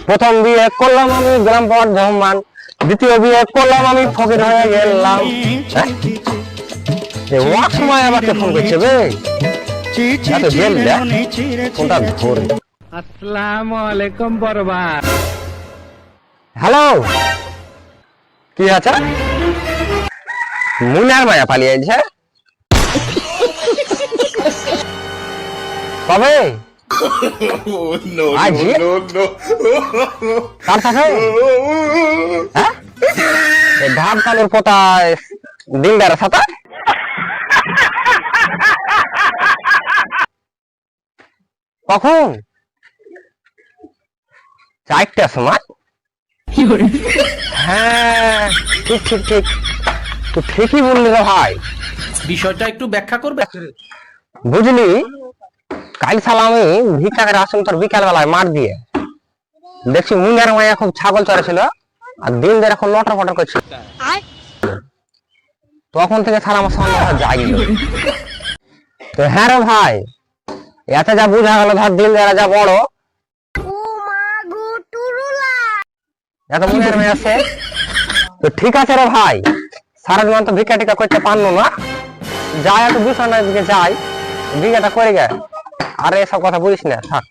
প্রথম বিয়ে করলাম আমি গ্রাম বর্ধমান, দ্বিতীয় বিয়ে করলাম আমি ফকির হয়ে গেলাম। ওর সময় আমাকে ফোন করছে বে, এত জেল কোনটা ধরে। আসসালামু আলাইকুম বরবাদ। হ্যালো, কি আছে? মুনার মায়া পালিয়ে আছে কবে? কার সাথে? ধান কালোর কোথায় দিলদারের সাথে? কখন? 4টার সময়? হ্যাঁ ঠিক ঠিক ঠিক, তো ঠিকই বললি রে ভাই। বিষয়টা একটু ব্যাখ্যা করবে? বুঝলি, কাল সালা আমি ভিক্ষাকের আসুন তোর বিকাল বেলায় মার দিয়ে দেখছি মুন্ডার মায়া খুব ছাগল চড়েছিল আর দিলদার এখন লটর ফটর করছিল। তখন থেকে সালা আমার সন্দেহ জাগিল। তো হ্যাঁ রে ভাই, এতে যা বুঝা গেল ধর দিলদারা যা বড়, এত মুন্ডার মায়া আছে। তো ঠিক আছে রে ভাই, সারা জীবন তো ভিক্ষা টিকা করতে পারলো না, যাই একটু বিছানার দিকে যাই, ভিক্ষাটা করে গে, আর এসব কথা বলিস না থাক।